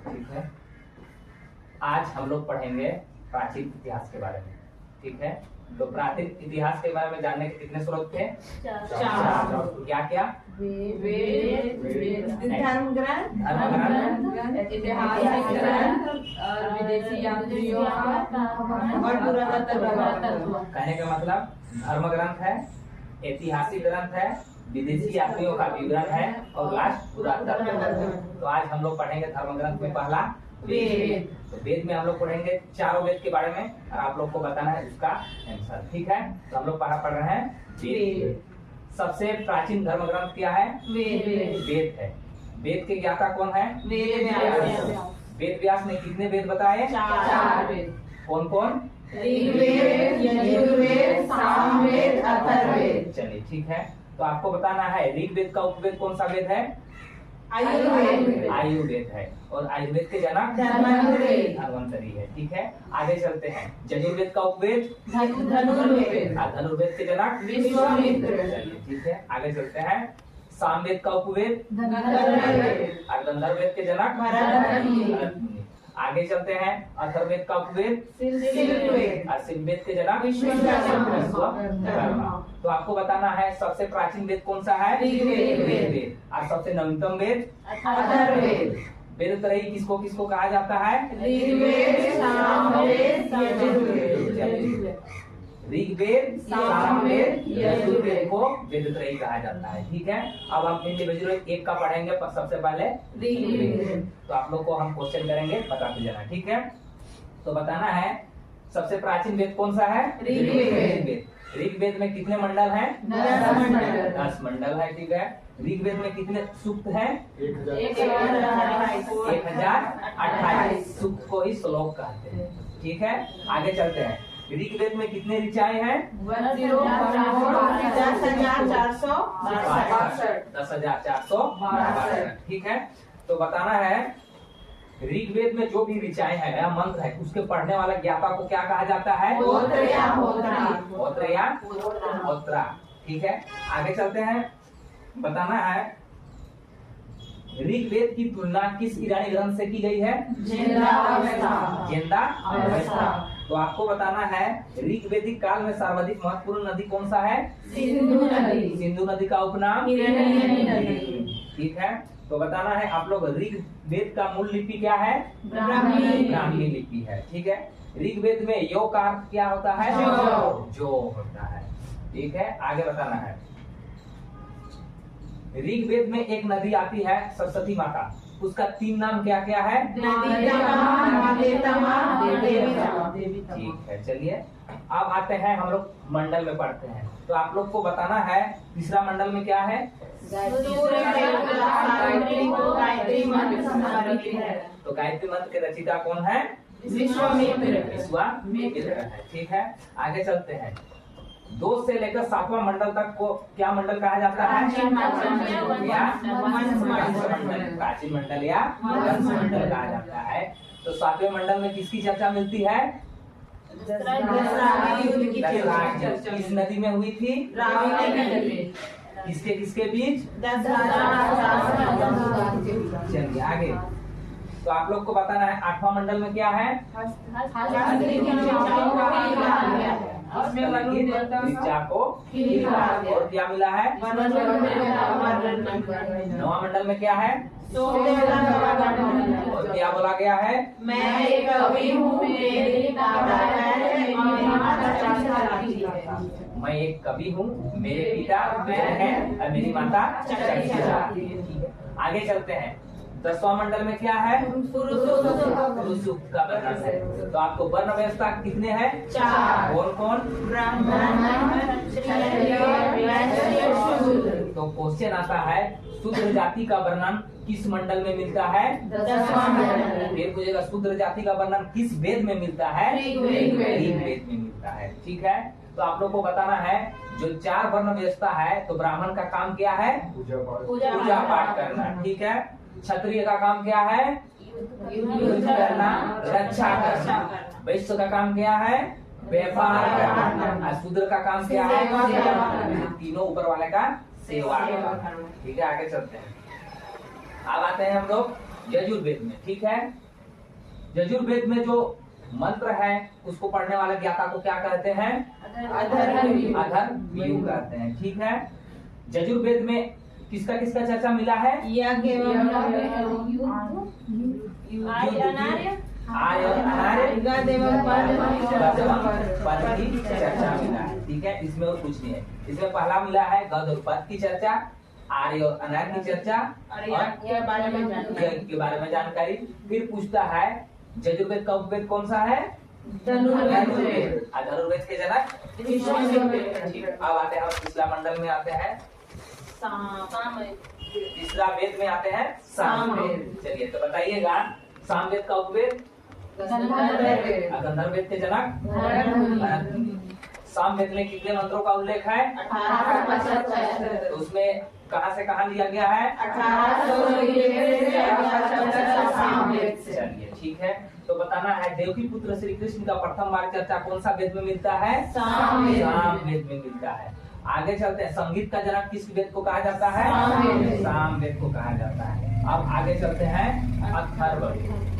ठीक है, आज हम लोग पढ़ेंगे प्राचीन इतिहास के बारे में। ठीक है, तो प्राचीन इतिहास के बारे में जानने के कितने स्रोत थे? चार। क्या क्या? धर्म ग्रंथ, ऐतिहासिक ग्रंथ और विदेशी यात्रियों और पुरातत्व। कहने का मतलब धर्म ग्रंथ है, ऐतिहासिक ग्रंथ है, विदेशी यात्रियों का विवरण है और लास्ट पुरातत्व। तो आज हम लोग पढ़ेंगे धर्म ग्रंथ में पहला वेद। तो वेद में हम लोग पढ़ेंगे चारों वेद के बारे में और आप लोग को बताना है उसका आंसर। ठीक है, तो हम लोग पढ़ रहे हैं वेद। सबसे प्राचीन धर्म ग्रंथ क्या है? वेद है। वेद के ज्ञाता कौन है? वेद व्यास ने कितने वेद बताए? 4 वेद। कौन कौन? ऋग्वेद, यजुर्वेद, सामवेद, अथर्ववेद। चलिए ठीक है, तो आपको बताना है ऋग्वेद का उपवेद कौन सा वेद है? आयुर्वेद। आयुर्वेद है। और आयुर्वेद के जनक धन्वंतरी है। ठीक है, आगे चलते हैं। यजुर्वेद का उपवेद धनुर्वेद। धनुर्वेद के जनक विश्वामित्र। चलिए ठीक है, आगे चलते हैं। सामवेद का उपवेद गंधर्ववेद। और गंधर्ववेद के जनक भरतमुनि। आगे चलते हैं। अथर्ववेद का उपवेद शिववेद। और शिववेद के जनक विश्वकर्मा। तो आपको बताना है सबसे प्राचीन वेद कौन सा है? ऋग्वेद। और सबसे नवीनतम वेद अथर्ववेद। वेद त्रयी किसको किसको कहा जाता है? ऋग्वेद, सामवेद, यजुर्वेद। ऋग्वेद, सामवेद, यजुर्वेद को वेद त्रयी कहा जाता है। ठीक है, अब हम इंडिविजुअल एक का पढ़ेंगे। पर सबसे पहले ऋग्वेद। तो आप लोग को हम क्वेश्चन करेंगे, बताते जाना। ठीक है, तो बताना है सबसे प्राचीन वेद कौन सा है? ऋग्वेद। ऋग्वेद में कितने मंडल हैं? 10 मंडल है। ठीक है, ऋग्वेद में कितने सूक्त हैं? 1028 सूक्त को ही श्लोक कहते हैं। ठीक है, आगे चलते हैं। ऋग्वेद में कितने ऋचाएं हैं? 10,462। ठीक है, तो बताना है ऋग्वेद में जो भी ऋचाएं हैं या मंत्र है उसके पढ़ने वाला ज्ञाता को क्या कहा जाता है? होत्र या होत्रा। ठीक है, आगे चलते हैं। बताना है ऋग्वेद की तुलना किस ईरानी ग्रंथ से की गई है? जेंदा अवेस्ता। तो आपको बताना है ऋग्वेदिक काल में सर्वाधिक महत्वपूर्ण नदी कौन सा है? सिंधु नदी का उपनाम हिरण्यनी नदी। ठीक है, तो बताना है आप लोग ऋग्वेद का मूल लिपि क्या है? ब्राह्मी लिपि है। ठीक है, ऋग्वेद में यो का अर्थ क्या होता है? जो होता है। ठीक है, आगे बताना है ऋग्वेद में एक नदी आती है सरस्वती माता, उसका 3 नाम क्या क्या है? ठीक है, चलिए अब आते हैं हम लोग मंडल में पढ़ते हैं। तो आप लोग को बताना है तीसरा मंडल में क्या है? तो गायत्री मंत्र के रचयिता कौन है? विश्वामित्र है। ठीक है, आगे चलते हैं। 2 से लेकर 7वां मंडल तक को क्या मंडल कहा जाता है? प्राचीन मंडल या वंश मंडल कहा जाता है। तो 7वें मंडल में किसकी चर्चा मिलती है? किस नदी में हुई थी? किसके किसके बीच? चलिए आगे। तो आप लोग को बताना है 8वां मंडल में क्या है? ऋचा को और क्या मिला है? 9वां मंडल में क्या है? और क्या बोला गया है? मैं एक कवि हूँ, मेरी माता मैं एक कवि हूँ, मेरे पिता वैद्य हैं और मेरी माता चक्षुषा। आगे चलते हैं। 10वां मंडल में क्या है? पुरुष सूक्त का वर्णन है। तो आपको वर्ण व्यवस्था कितने हैं? 4। कौन कौन? तो क्वेश्चन आता है शूद्र जाति का वर्णन किस मंडल में मिलता है? 10वां मंडल। फिर पूछेगा शूद्र जाति का वर्णन किस वेद में मिलता है? ऋग्वेद में मिलता है। ठीक है, तो आप लोग को बताना है जो 4 वर्ण व्यवस्था है तो ब्राह्मण का काम क्या है? पूजा पाठ करना। ठीक है, क्षत्रिय का काम क्या है? युद्ध करना, रक्षा करना। वैश्य का काम क्या है? व्यापार करना। और शूद्र का काम क्या है? तीनों ऊपर वाले का सेवा करना। ठीक है, आगे चलते हैं। अब आते हैं हम लोग यजुर्वेद में, ठीक है। यजुर्वेद में जो मंत्र है उसको पढ़ने वाले ज्ञाता को क्या कहते हैं? अथर्ववेद कहते हैं, ठीक है। यजुर्वेद में किसका किसका चर्चा मिला है? आर्य अनार्य गद एवं पद की चर्चा मिला है, ठीक है। इसमें और कुछ नहीं है। इसमें पहला मिला है गद और पद की चर्चा, आर्य और अनार्य की चर्चा और के बारे में जानकारी। फिर पूछता है यजुर्वेद का उपवेद कौन सा है? धनुर्वेद। धनुर्वेद के जनक ठीक। अब आते हैं पिछला मंडल में आते हैं तीसरा वेद में आते हैं सामवेद। चलिए तो बताइएगा सामवेद का उपवेद गंधर्ववेद के जनक। सामवेद में कितने मंत्रों का उल्लेख है? 18। तो उसमें कहां से कहां लिया गया है? 18। चलिए ठीक है। तो बताना है देवकी पुत्र श्री कृष्ण का प्रथम बार चर्चा कौन सा वेद में मिलता है? सामवेद में मिलता है। आगे चलते हैं। संगीत का जनक किस वेद को कहा जाता है? सामवेद को कहा जाता है। अब आगे चलते हैं अथर्ववेद।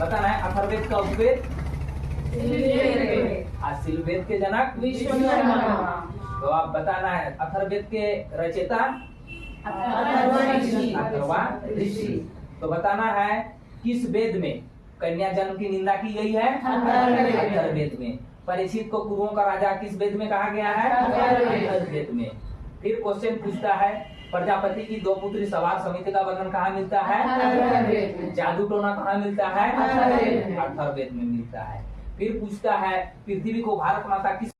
बताना है अथर्ववेद का उपवेद सिलवेद के जनक विश्वकर्मा। तो आप बताना है अथर्ववेद के रचयिता अथर्वा ऋषि। तो बताना है किस वेद में कन्या जन्म की निंदा की गई है? अथर्ववेद में। परीक्षित को कुरुओं का राजा किस वेद में कहा गया है? अथर्ववेद में। फिर क्वेश्चन पूछता है प्रजापति की 2 पुत्री सवार समिति का वर्णन कहाँ मिलता है? जादू टोना कहाँ मिलता है? अथर्ववेद में मिलता है। फिर पूछता है पृथ्वी को भारत माता किस